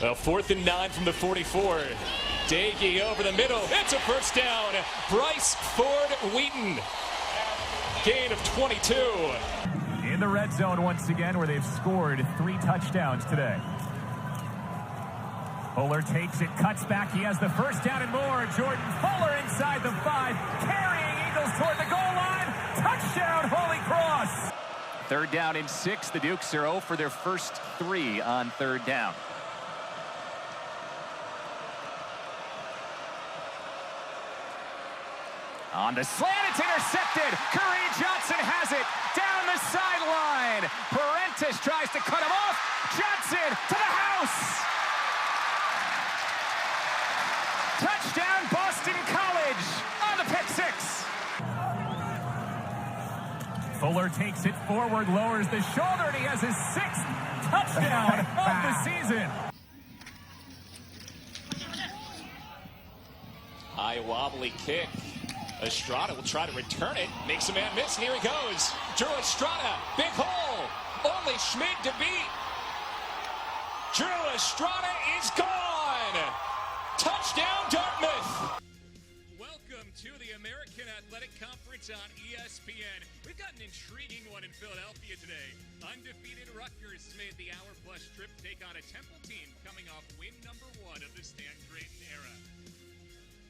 Well, 4th and 9 from the 44. Dagey over the middle. It's a first down. Bryce Ford Wheaton. Gain of 22. In the red zone once again, where they've scored 3 touchdowns today. Fuller takes it, cuts back. He has the first down and more. Jordan Fuller inside the 5, carrying Eagles toward the goal line. Touchdown, Holy Cross. 3rd down and 6. The Dukes are 0 for their first 3 on 3rd down. On the slant, it's intercepted. Kareem Johnson has it down the sideline. Parentis tries to cut him off. Johnson to the house. Touchdown, Boston College on the pick 6. Fuller takes it forward, lowers the shoulder, and he has his 6th touchdown of the season. High wobbly kick. Estrada will try to return it. Makes a man miss. Here he goes. Drew Estrada. Big hole. Only Schmid to beat. Drew Estrada is gone. Touchdown, Dartmouth. Welcome to the American Athletic Conference on ESPN. We've got an intriguing one in Philadelphia today. Undefeated Rutgers made the hour-plus trip take on a Temple team coming off win number 1 of the Stan Creighton era.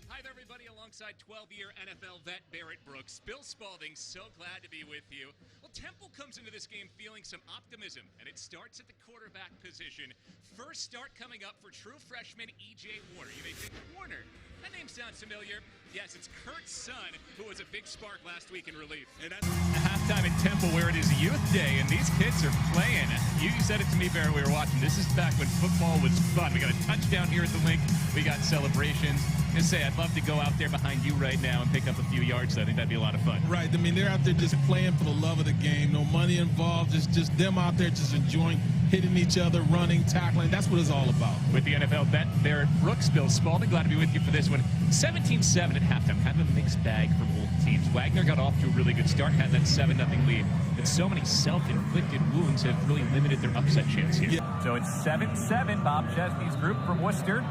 Hi there, everybody. Alongside 12-year NFL vet Barrett Brooks, Bill Spaulding, so glad to be with you. Well, Temple comes into this game feeling some optimism, and it starts at the quarterback position. First start coming up for true freshman E.J. Warner. You may think, Warner, that name sounds familiar. Yes, it's Kurt's son, who was a big spark last week in relief. And that's halftime at Temple, where it is Youth Day, and these kids are playing. You said it to me, Barrett, we were watching. This is back when football was fun. We got a touchdown here at the link. We got celebrations. I say, I'd love to go out there behind you right now and pick up a few yards. I think that'd be a lot of fun. Right. I mean, they're out there just playing for the love of the game. No money involved. Just them out there just enjoying hitting each other, running, tackling. That's what it's all about. With the NFL vet Barrett Brooks, Bill Spaulding, glad to be with you for this one. 17-7 at halftime. Kind of a mixed bag for both teams. Wagner got off to a really good start, had that 7-0 lead. But so many self-inflicted wounds have really limited their upset chance here. Yeah. So it's 7-7. Bob Chesney's group from Worcester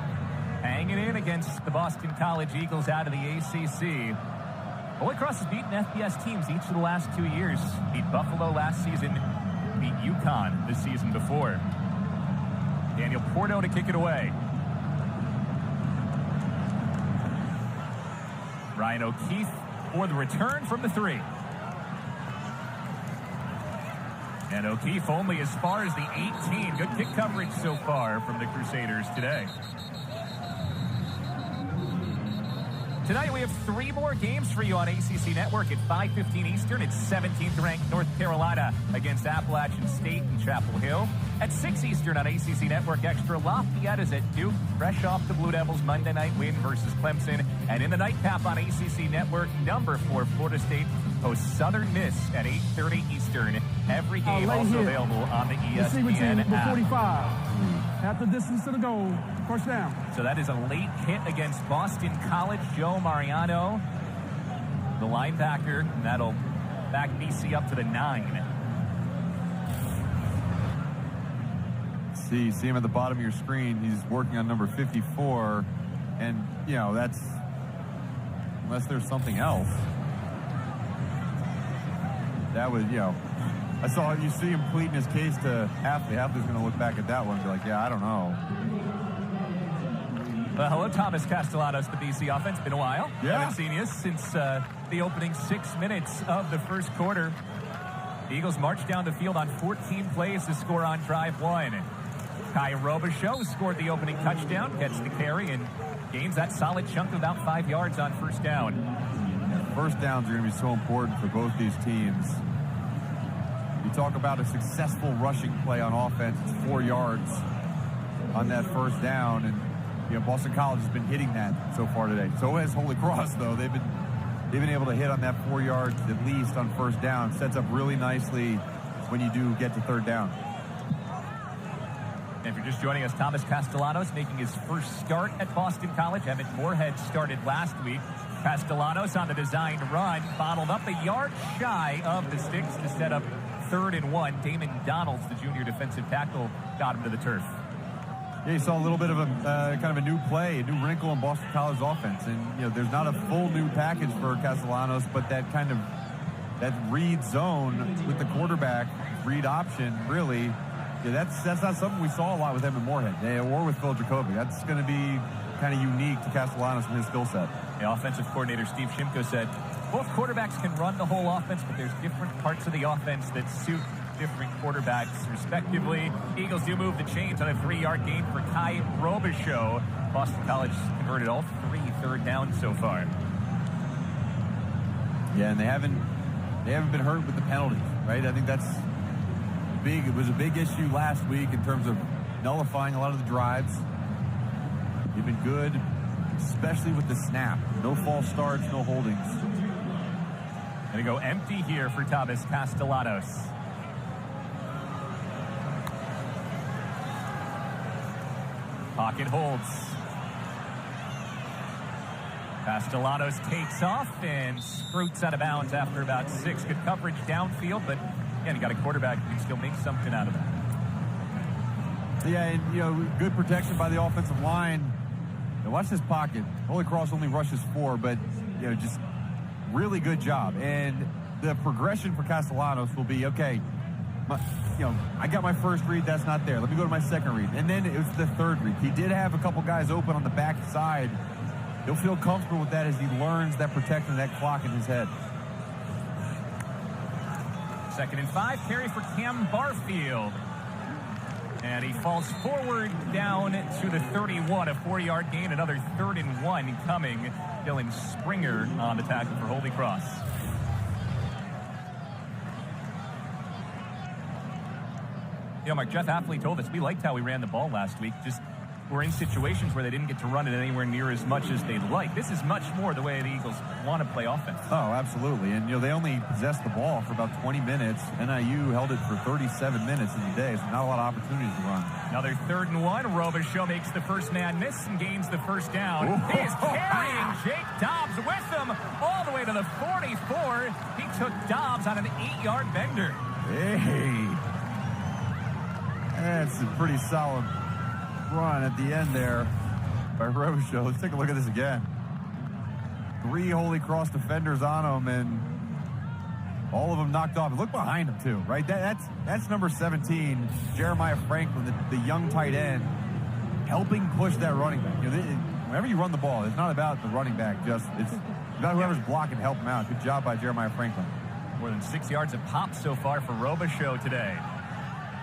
hanging in against the Boston College Eagles out of the ACC. Holy Cross has beaten FBS teams each of the last 2 years. Beat Buffalo last season, beat UConn the season before. Daniel Porto to kick it away. Ryan O'Keefe for the return from the 3. And O'Keefe only as far as the 18. Good kick coverage so far from the Crusaders today. Tonight we have 3 more games for you on ACC Network at 5:15 Eastern. It's 17th-ranked North Carolina against Appalachian State and Chapel Hill. At 6 Eastern on ACC Network Extra, Lafayette is at Duke, fresh off the Blue Devils' Monday night win versus Clemson. And in the nightcap on ACC Network, number 4 Florida State hosts Southern Miss at 8:30 Eastern. Every game also available on the ESPN app. 45. At the distance to the goal. First down. So that is a late hit against Boston College. Joe Mariano, the linebacker, and that'll back BC up to the 9. See him at the bottom of your screen. He's working on number 54, and that's unless there's something else. That was I saw you see him pleading his case to Hafley. Hafley's going to look back at that one and be like, yeah, I don't know. Well, hello, Thomas Castellanos, the BC offense. Been a while. Yeah. Haven't seen you since the opening 6 minutes of the first quarter. The Eagles marched down the field on 14 plays to score on drive 1. Kai Robichaux scored the opening touchdown, gets the carry, and gains that solid chunk of about 5 yards on first down. Yeah, first downs are going to be so important for both these teams. You talk about a successful rushing play on offense. It's 4 yards on that first down, and Boston College has been hitting that so far today. So has Holy Cross, though. They've been able to hit on that 4 yards at least on first down. Sets up really nicely when you do get to third down. And if you're just joining us, Thomas Castellanos making his first start at Boston College. Emmett Moorhead started last week. Castellanos on the designed run, bottled up a yard shy of the sticks to set up 3rd and 1. Damon Donalds, the junior defensive tackle, got him to the turf. Yeah, you saw a little bit of a kind of a new play, a new wrinkle in Boston College offense. And, there's not a full new package for Castellanos, but that kind of that read zone with the quarterback, read option, really, that's not something we saw a lot with Evan Moorhead or with Phil Jacoby. That's going to be kind of unique to Castellanos and his skill set. The offensive coordinator Steve Shimko said both quarterbacks can run the whole offense, but there's different parts of the offense that suit different quarterbacks respectively. Eagles do move the chains on a 3-yard gain for Kai Robichaux. Boston College converted all 3 third downs so far. Yeah, and they haven't been hurt with the penalties, right? I think that's big. It was a big issue last week in terms of nullifying a lot of the drives. They've been good, especially with the snap. No false starts, no holdings. Gonna go empty here for Thomas Castellanos. Pocket holds. Castellanos takes off and scoots out of bounds after about 6. Good coverage downfield, but again, you got a quarterback who can still make something out of that. Yeah, and good protection by the offensive line. Now watch this pocket. Holy Cross only rushes 4, but just really good job. And the progression for Castellanos will be okay. I got my first read, that's not there. Let me go to my second read. And then it was the third read. He did have a couple guys open on the back side. He'll feel comfortable with that as he learns that protection, that clock in his head. 2nd and 5, carry for Cam Barfield. And he falls forward down to the 31, a 4-yard gain, another 3rd and 1 coming. Dylan Springer on the tackle for Holy Cross. Mark, Jeff Hafley told us we liked how we ran the ball last week. Just we're in situations where they didn't get to run it anywhere near as much as they'd like. This is much more the way the Eagles want to play offense. Oh, absolutely. And, they only possessed the ball for about 20 minutes. NIU held it for 37 minutes in the day, so not a lot of opportunities to run. Another 3rd and 1. Robichaux makes the first man miss and gains the first down. Ooh. He is carrying Jake Dobbs with him all the way to the 44. He took Dobbs on an 8-yard bender. Hey. That's a pretty solid run at the end there by Robichaux. Let's take a look at this again. 3 Holy Cross defenders on him, and all of them knocked off. Look behind him, too, right? That's number 17, Jeremiah Franklin, the young tight end, helping push that running back. Whenever you run the ball, it's not about the running back. It's about whoever's blocking, help him out. Good job by Jeremiah Franklin. More than 6 yards of pop so far for Robichaux today.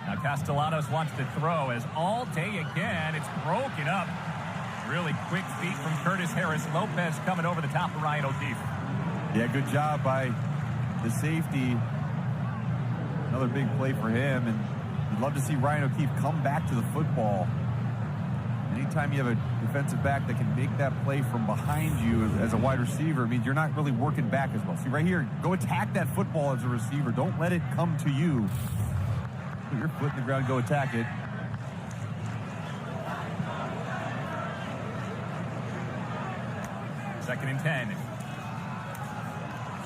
Now Castellanos wants to throw as all day again. It's broken up. Really quick feet from Curtis Harris-Lopez coming over the top of Ryan O'Keefe. Yeah, good job by the safety. Another big play for him. And we'd love to see Ryan O'Keefe come back to the football. Anytime you have a defensive back that can make that play from behind you as a wide receiver, it means you're not really working back as well. See, right here, go attack that football as a receiver. Don't let it come to you. Put your foot in the ground, go attack it. Second and 10.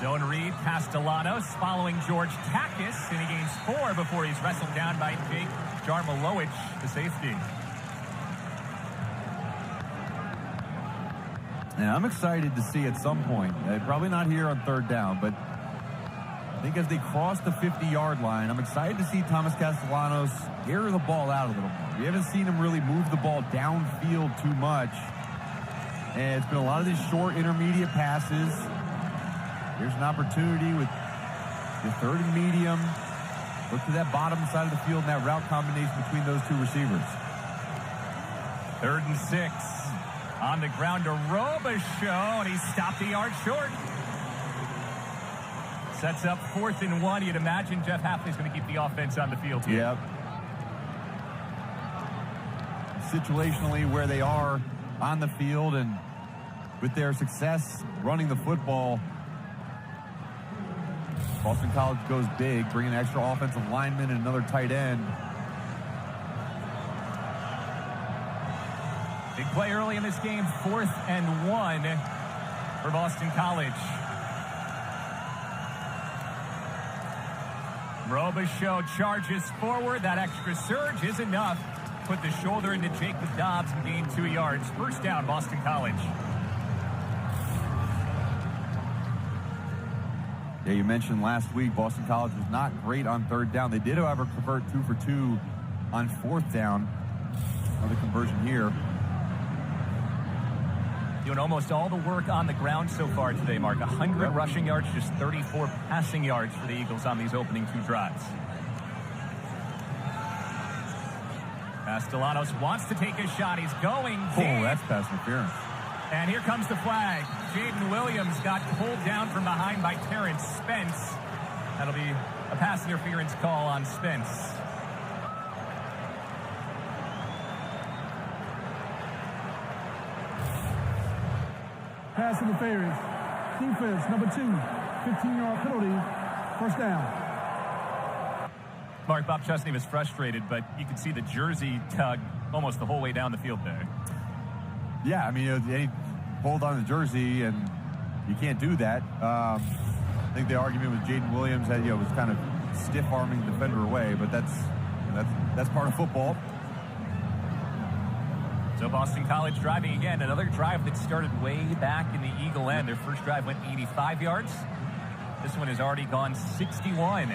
Zone read, Castellanos following George Takis, and he gains 4 before he's wrestled down by Jake Jarmilowicz, the safety. And I'm excited to see at some point, probably not here on 3rd down, but I think as they cross the 50-yard line, I'm excited to see Thomas Castellanos air the ball out a little more. We haven't seen him really move the ball downfield too much. And it's been a lot of these short intermediate passes. Here's an opportunity with the 3rd and medium. Look to that bottom side of the field and that route combination between those 2 receivers. 3rd and 6. On the ground to Robichaux, and he stopped a yard short. Sets up 4th and 1. You'd imagine Jeff Hafley's going to keep the offense on the field here. Yep. Situationally, where they are on the field and with their success running the football, Boston College goes big, bringing an extra offensive lineman and another tight end. Big play early in this game, 4th and 1 for Boston College. Robichaux charges forward. That extra surge is enough put the shoulder into Jacob Dobbs and gained 2 yards. First down, Boston College. Yeah, you mentioned last week Boston College was not great on third down. They did, however, convert 2 for 2 on fourth down. Another conversion here. Doing almost all the work on the ground so far today, Mark. 100 rushing yards, just 34 passing yards for the Eagles on these opening 2 drives. Castellanos wants to take a shot. He's going deep. Oh, that's pass interference. And here comes the flag. Jaden Williams got pulled down from behind by Terrence Spence. That'll be a pass interference call on Spence. Pass interference. Defense, number 2. 15-yard penalty. First down. Mark, Bob Chesney was frustrated, but you could see the jersey tug almost the whole way down the field there. Yeah, I mean, they pulled on the jersey, and you can't do that. I think the argument with Jaden Williams that was kind of stiff-arming the defender away, but that's part of football. So Boston College driving again. Another drive that started way back in the Eagle end. Their first drive went 85 yards. This one has already gone 61.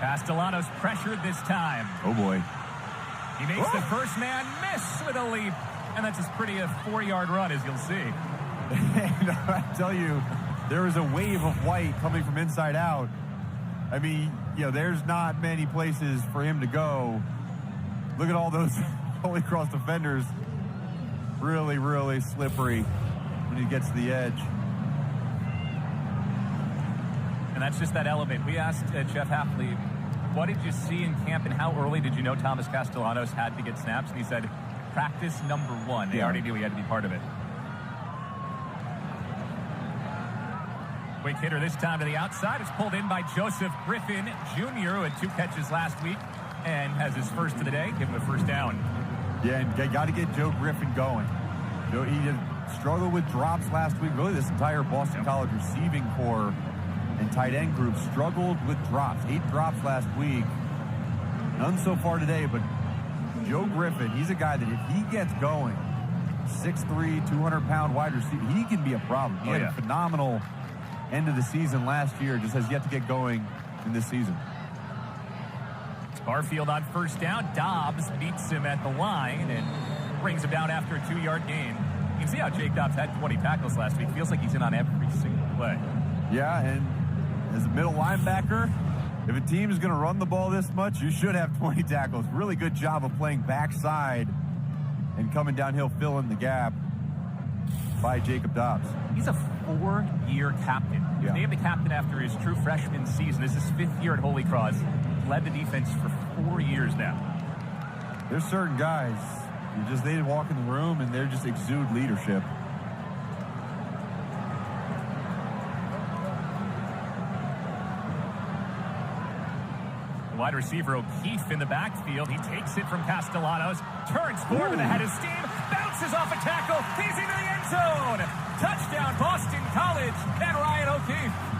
Castellanos pressured this time. Oh, boy. He makes the first man miss with a leap. And that's as pretty a 4-yard run as you'll see. And I tell you, there was a wave of white coming from inside out. I mean, there's not many places for him to go. Look at all those Holy Cross defenders. Really, really slippery when he gets to the edge. And that's just that element. We asked Jeff Hafley, what did you see in camp and how early did you know Thomas Castellanos had to get snaps? And he said, practice number 1. They already knew he had to be part of it. Quick hitter this time to the outside. It's pulled in by Joseph Griffin Jr., who had 2 catches last week and has his first of the day. Give him a first down. Yeah, and you got to get Joe Griffin going. He did struggle with drops last week. Really, this entire Boston College receiving corps and tight end group struggled with drops. 8 drops last week. None so far today, but Joe Griffin, he's a guy that if he gets going, 6'3", 200-pound wide receiver, he can be a problem. He had a phenomenal end of the season last year, just has yet to get going in this season. Barfield on first down. Dobbs beats him at the line and brings him down after a 2-yard gain. You can see how Jake Dobbs had 20 tackles last week. Feels like he's in on every single play. Yeah, and as a middle linebacker, if a team is going to run the ball this much, you should have 20 tackles. Really good job of playing backside and coming downhill, filling the gap by Jacob Dobbs. He's a 4-year captain. He was named the captain after his true freshman season. This is his 5th year at Holy Cross. Led the defense for 4 years now. There's certain guys, they walk in the room and they just exude leadership. Wide receiver O'Keefe in the backfield. He takes it from Castellanos, turns forward with a head of steam, bounces off a tackle, he's into the end zone. Touchdown, Boston College, and Ryan O'Keefe.